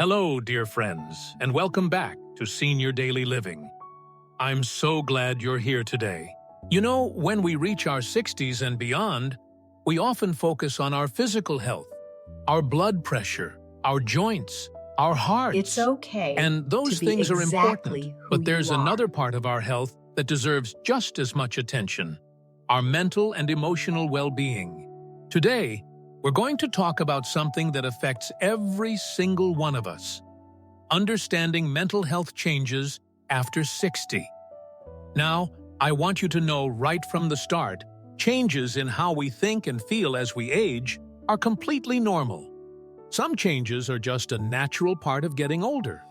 Hello, dear friends, and welcome back to Senior Daily Living. I'm so glad you're here today. You know, when we reach our 60s and beyond, we often focus on our physical health, our blood pressure, our joints, our hearts. It's okay. And those to be things are exactly important, who but there's you are. another part of our health that deserves just as much attention: our mental and emotional well-being. Today, we're going to talk about something that affects every single one of us: understanding mental health changes after 60. Now, I want you to know right from the start, changes in how we think and feel as we age are completely normal. Some changes are just a natural part of getting older,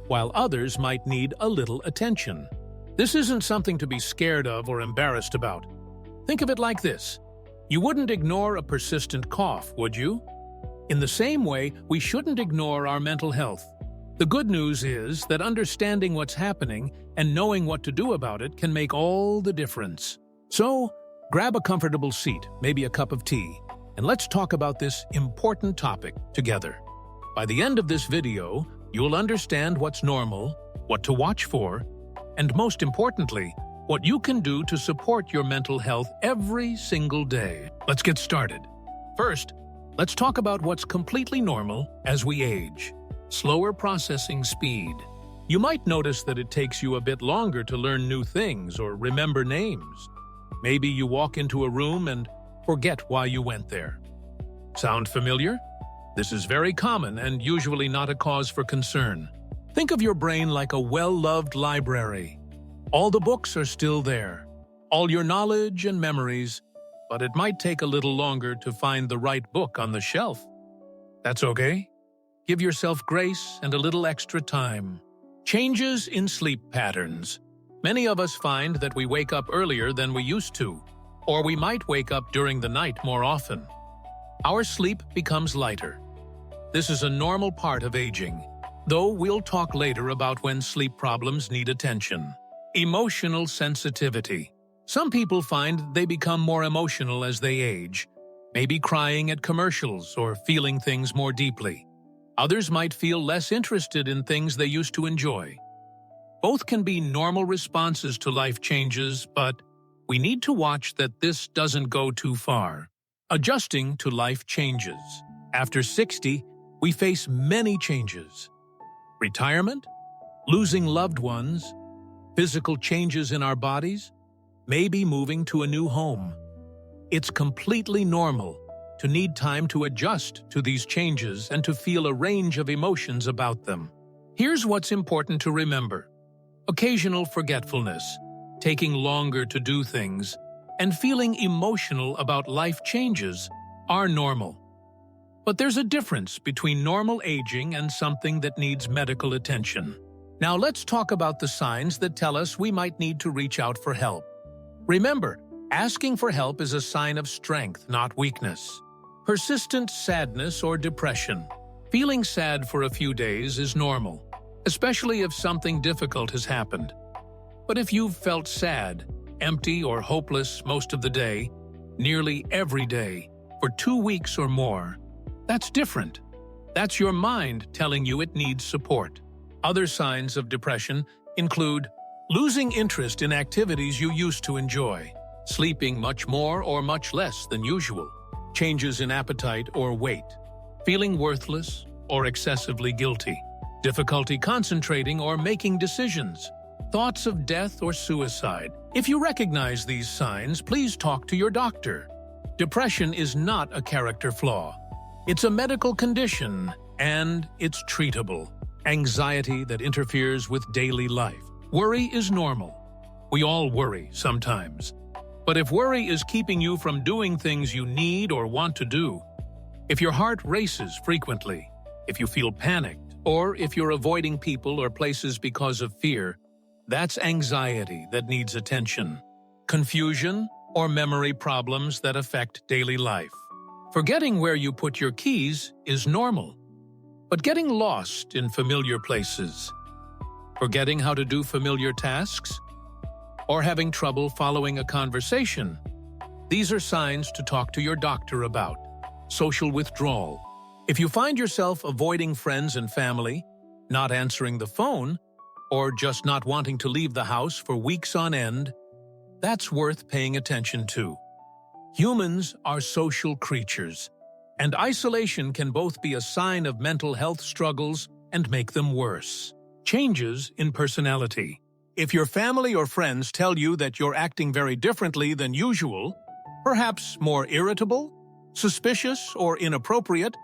while others might need a little attention. This isn't something to be scared of or embarrassed about. Think of it like this. You wouldn't ignore a persistent cough, would you? In the same way, we shouldn't ignore our mental health. The good news is that understanding what's happening and knowing what to do about it can make all the difference. So, grab a comfortable seat, maybe a cup of tea, and let's talk about this important topic together. By the end of this video, you'll understand what's normal, what to watch for, and most importantly, what you can do to support your mental health every single day. Let's get started. First, let's talk about what's completely normal as we age: slower processing speed. You might notice that it takes you a bit longer to learn new things or remember names. Maybe you walk into a room and forget why you went there. Sound familiar? This is very common and usually not a cause for concern. Think of your brain like a well-loved library. All the books are still there, all your knowledge and memories, but it might take a little longer to find the right book on the shelf. That's okay. Give yourself grace and a little extra time. Changes in sleep patterns. Many of us find that we wake up earlier than we used to, or we might wake up during the night more often. Our sleep becomes lighter. This is a normal part of aging, though we'll talk later about when sleep problems need attention. Emotional sensitivity. Some people find they become more emotional as they age, maybe crying at commercials or feeling things more deeply. Others might feel less interested in things they used to enjoy. Both can be normal responses to life changes, but we need to watch that this doesn't go too far. Adjusting to life changes. After 60, we face many changes: retirement, losing loved ones, physical changes in our bodies, maybe moving to a new home. It's completely normal to need time to adjust to these changes and to feel a range of emotions about them. Here's what's important to remember: occasional forgetfulness, taking longer to do things, and feeling emotional about life changes are normal. But there's a difference between normal aging and something that needs medical attention. Now let's talk about the signs that tell us we might need to reach out for help. Remember, asking for help is a sign of strength, not weakness. Persistent sadness or depression. Feeling sad for a few days is normal, especially if something difficult has happened. But if you've felt sad, empty, or hopeless most of the day, nearly every day, for 2 weeks or more, that's different. That's your mind telling you it needs support. Other signs of depression include losing interest in activities you used to enjoy, sleeping much more or much less than usual, changes in appetite or weight, feeling worthless or excessively guilty, difficulty concentrating or making decisions, thoughts of death or suicide. If you recognize these signs, please talk to your doctor. Depression is not a character flaw. It's a medical condition, and it's treatable. Anxiety that interferes with daily life. Worry is normal. We all worry sometimes. But if worry is keeping you from doing things you need or want to do, if your heart races frequently, if you feel panicked, or if you're avoiding people or places because of fear, that's anxiety that needs attention. Confusion or memory problems that affect daily life. Forgetting where you put your keys is normal. But getting lost in familiar places, forgetting how to do familiar tasks, or having trouble following a conversation, these are signs to talk to your doctor about. Social withdrawal. If you find yourself avoiding friends and family, not answering the phone, or just not wanting to leave the house for weeks on end, that's worth paying attention to. Humans are social creatures, and isolation can both be a sign of mental health struggles and make them worse. Changes in personality. If your family or friends tell you that you're acting very differently than usual, perhaps more irritable, suspicious, or inappropriate,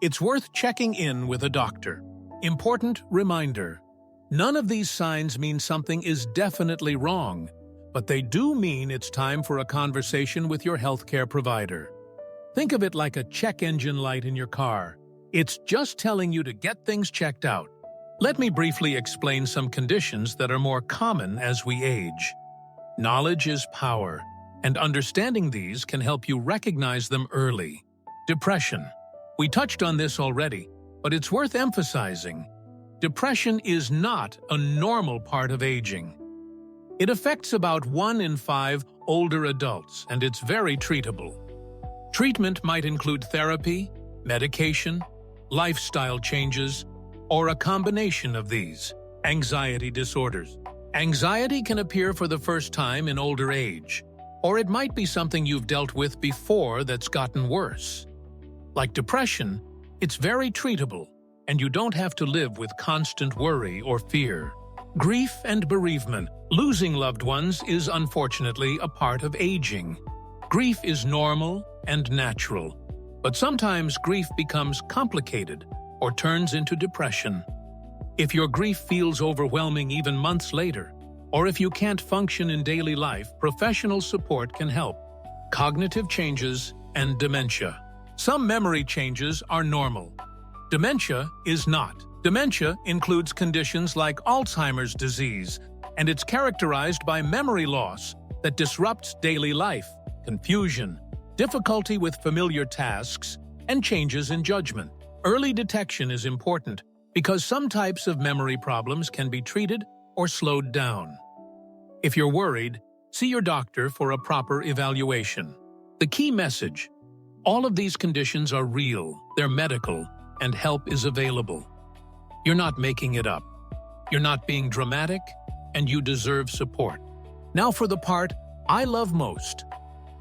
it's worth checking in with a doctor. Important reminder: none of these signs mean something is definitely wrong, but they do mean it's time for a conversation with your healthcare provider. Think of it like a check engine light in your car. It's just telling you to get things checked out. Let me briefly explain some conditions that are more common as we age. Knowledge is power, and understanding these can help you recognize them early. Depression. We touched on this already, but it's worth emphasizing. Depression is not a normal part of aging. It affects about 1 in 5 older adults, and it's very treatable. Treatment might include therapy, medication, lifestyle changes, or a combination of these. Anxiety disorders. Anxiety can appear for the first time in older age, or it might be something you've dealt with before that's gotten worse. Like depression, it's very treatable, and you don't have to live with constant worry or fear. Grief and bereavement. Losing loved ones is unfortunately a part of aging. Grief is normal and natural, but sometimes grief becomes complicated or turns into depression. If your grief feels overwhelming even months later, or if you can't function in daily life, professional support can help. Cognitive changes and dementia. Some memory changes are normal. Dementia is not. Dementia includes conditions like Alzheimer's disease, and it's characterized by memory loss that disrupts daily life, confusion, difficulty with familiar tasks, and changes in judgment. Early detection is important because some types of memory problems can be treated or slowed down. If you're worried, see your doctor for a proper evaluation. The key message: all of these conditions are real, they're medical, and help is available. You're not making it up. You're not being dramatic, and you deserve support. Now for the part I love most: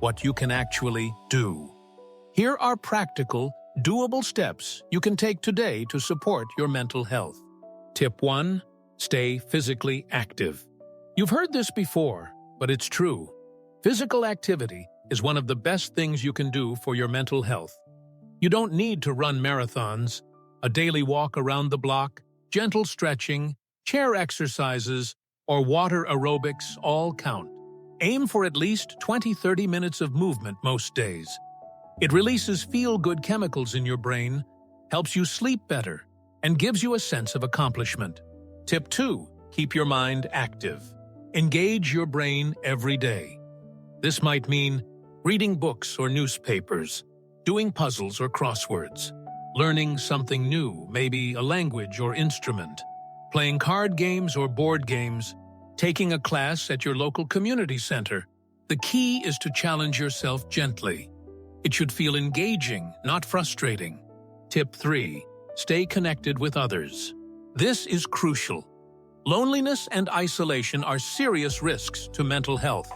what you can actually do. Here are practical, doable steps you can take today to support your mental health. Tip 1. Stay physically active. You've heard this before, but it's true. Physical activity is one of the best things you can do for your mental health. You don't need to run marathons. A daily walk around the block, gentle stretching, chair exercises, or water aerobics all count. Aim for at least 20-30 minutes of movement most days. It releases feel-good chemicals in your brain, helps you sleep better, and gives you a sense of accomplishment. Tip 2. Keep your mind active. Engage your brain every day. This might mean reading books or newspapers, doing puzzles or crosswords, learning something new, maybe a language or instrument, playing card games or board games, taking a class at your local community center. The key is to challenge yourself gently. It should feel engaging, not frustrating. Tip 3. Stay connected with others. This is crucial. Loneliness and isolation are serious risks to mental health.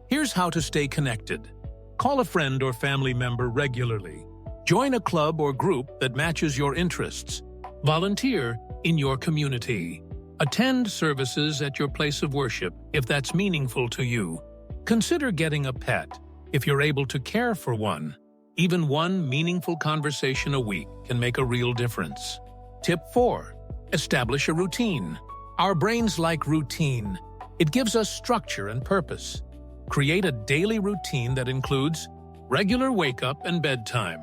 Here's how to stay connected. Call a friend or family member regularly. Join a club or group that matches your interests. Volunteer in your community. Attend services at your place of worship if that's meaningful to you. Consider getting a pet if you're able to care for one. Even one meaningful conversation a week can make a real difference. Tip 4. Establish a routine. Our brains like routine. It gives us structure and purpose. Create a daily routine that includes regular wake-up and bedtime,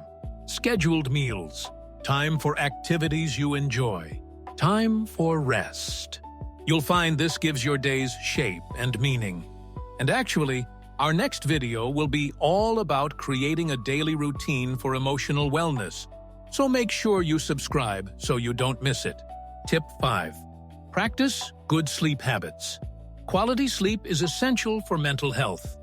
scheduled meals, time for activities you enjoy, time for rest. You'll find this gives your days shape and meaning. And actually, our next video will be all about creating a daily routine for emotional wellness, so make sure you subscribe so you don't miss it. Tip 5. Practice good sleep habits. Quality sleep is essential for mental health.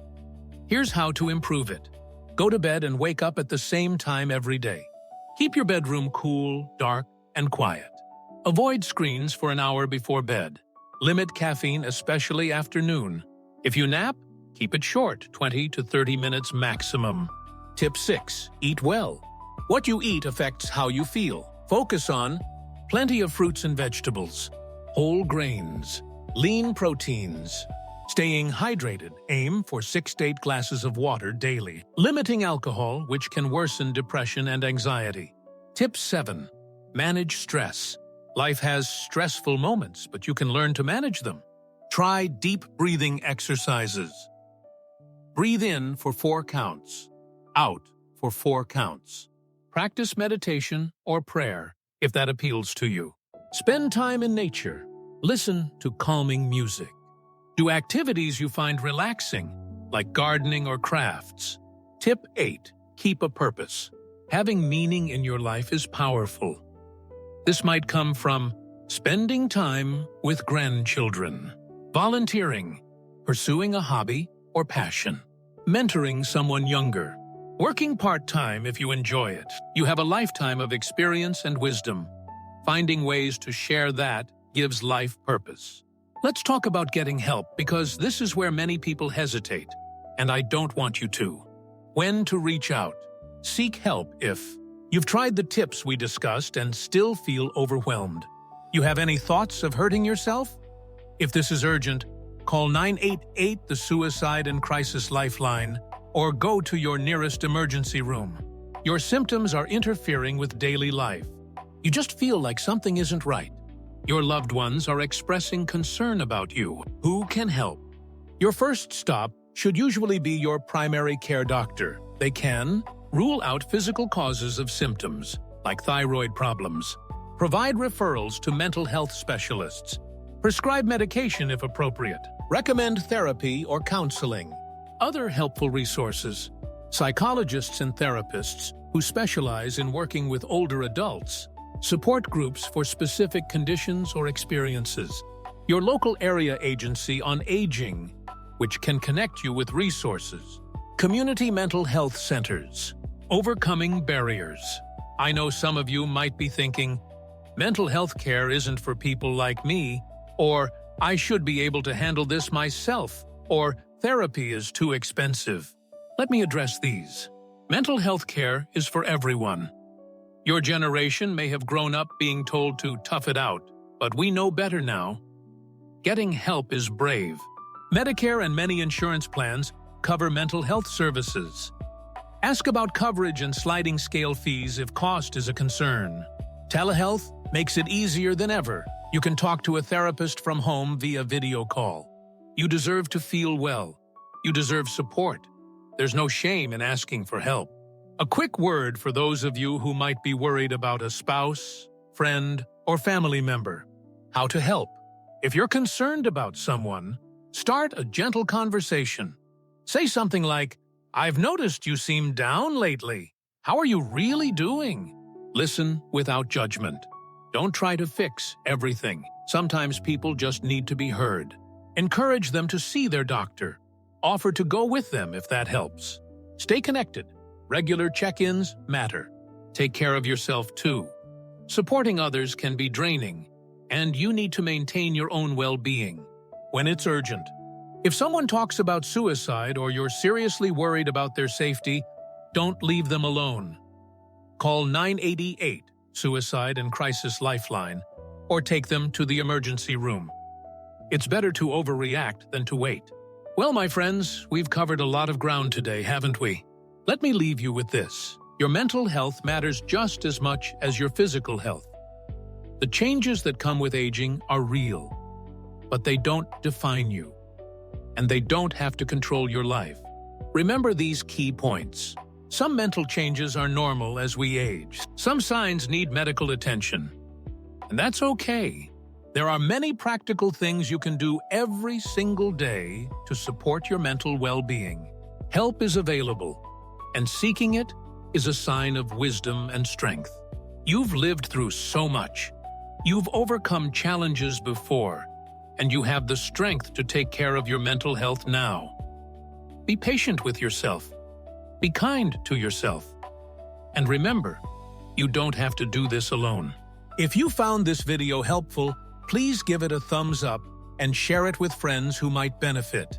Here's how to improve it. Go to bed and wake up at the same time every day. Keep your bedroom cool, dark, and quiet. Avoid screens for an hour before bed. Limit caffeine, especially after noon. If you nap, keep it short, 20 to 30 minutes maximum. Tip 6. Eat well. What you eat affects how you feel. Focus on plenty of fruits and vegetables, whole grains, lean proteins. Staying hydrated, aim for 6 to 8 glasses of water daily. Limiting alcohol, which can worsen depression and anxiety. Tip 7. Manage stress. Life has stressful moments, but you can learn to manage them. Try deep breathing exercises. Breathe in for 4 counts, out for 4 counts. Practice meditation or prayer if that appeals to you. Spend time in nature. Listen to calming music. Do activities you find relaxing, like gardening or crafts. Tip 8. Keep a purpose. Having meaning in your life is powerful. This might come from spending time with grandchildren, volunteering, pursuing a hobby or passion, mentoring someone younger, working part-time if you enjoy it. You have a lifetime of experience and wisdom. Finding ways to share that gives life purpose. Let's talk about getting help, because this is where many people hesitate, and I don't want you to. When to reach out. Seek help if you've tried the tips we discussed and still feel overwhelmed. You have any thoughts of hurting yourself? If this is urgent, call 988, the Suicide and Crisis Lifeline, or go to your nearest emergency room. Your symptoms are interfering with daily life. You just feel like something isn't right. Your loved ones are expressing concern about you. Who can help? Your first stop should usually be your primary care doctor. They can rule out physical causes of symptoms, like thyroid problems, provide referrals to mental health specialists, prescribe medication if appropriate, recommend therapy or counseling. Other helpful resources: psychologists and therapists who specialize in working with older adults, support groups for specific conditions or experiences, your local area agency on aging, which can connect you with resources, community mental health centers. Overcoming barriers. I know some of you might be thinking, mental health care isn't for people like me, or I should be able to handle this myself, or therapy is too expensive. Let me address these. Mental health care is for everyone. Your generation may have grown up being told to tough it out, but we know better now. Getting help is brave. Medicare and many insurance plans cover mental health services. Ask about coverage and sliding scale fees if cost is a concern. Telehealth makes it easier than ever. You can talk to a therapist from home via video call. You deserve to feel well. You deserve support. There's no shame in asking for help. A quick word for those of you who might be worried about a spouse, friend, or family member. How to help. If you're concerned about someone, start a gentle conversation. Say something like, "I've noticed you seem down lately. How are you really doing?" Listen without judgment. Don't try to fix everything. Sometimes people just need to be heard. Encourage them to see their doctor. Offer to go with them if that helps. Stay connected. Regular check-ins matter. Take care of yourself too. Supporting others can be draining, and you need to maintain your own well-being when it's urgent. If someone talks about suicide or you're seriously worried about their safety, don't leave them alone. Call 988, Suicide and Crisis Lifeline, or take them to the emergency room. It's better to overreact than to wait. Well, my friends, we've covered a lot of ground today, haven't we? Let me leave you with this. Your mental health matters just as much as your physical health. The changes that come with aging are real, but they don't define you, and they don't have to control your life. Remember these key points. Some mental changes are normal as we age. Some signs need medical attention, and that's okay. There are many practical things you can do every single day to support your mental well-being. Help is available, and seeking it is a sign of wisdom and strength. You've lived through so much. You've overcome challenges before, and you have the strength to take care of your mental health now. Be patient with yourself. Be kind to yourself. And remember, You don't have to do this alone. If you found this video helpful, please give it a thumbs up and share it with friends who might benefit.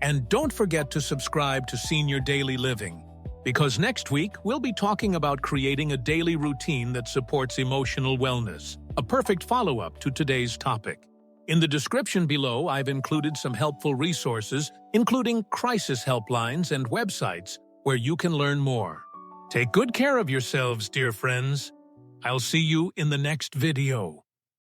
And don't forget to subscribe to Senior Daily Living, because next week we'll be talking about creating a daily routine that supports emotional wellness, a perfect follow-up to today's topic. In the description below, I've included some helpful resources, including crisis helplines and websites where you can learn more. Take good care of yourselves, dear friends. I'll see you in the next video.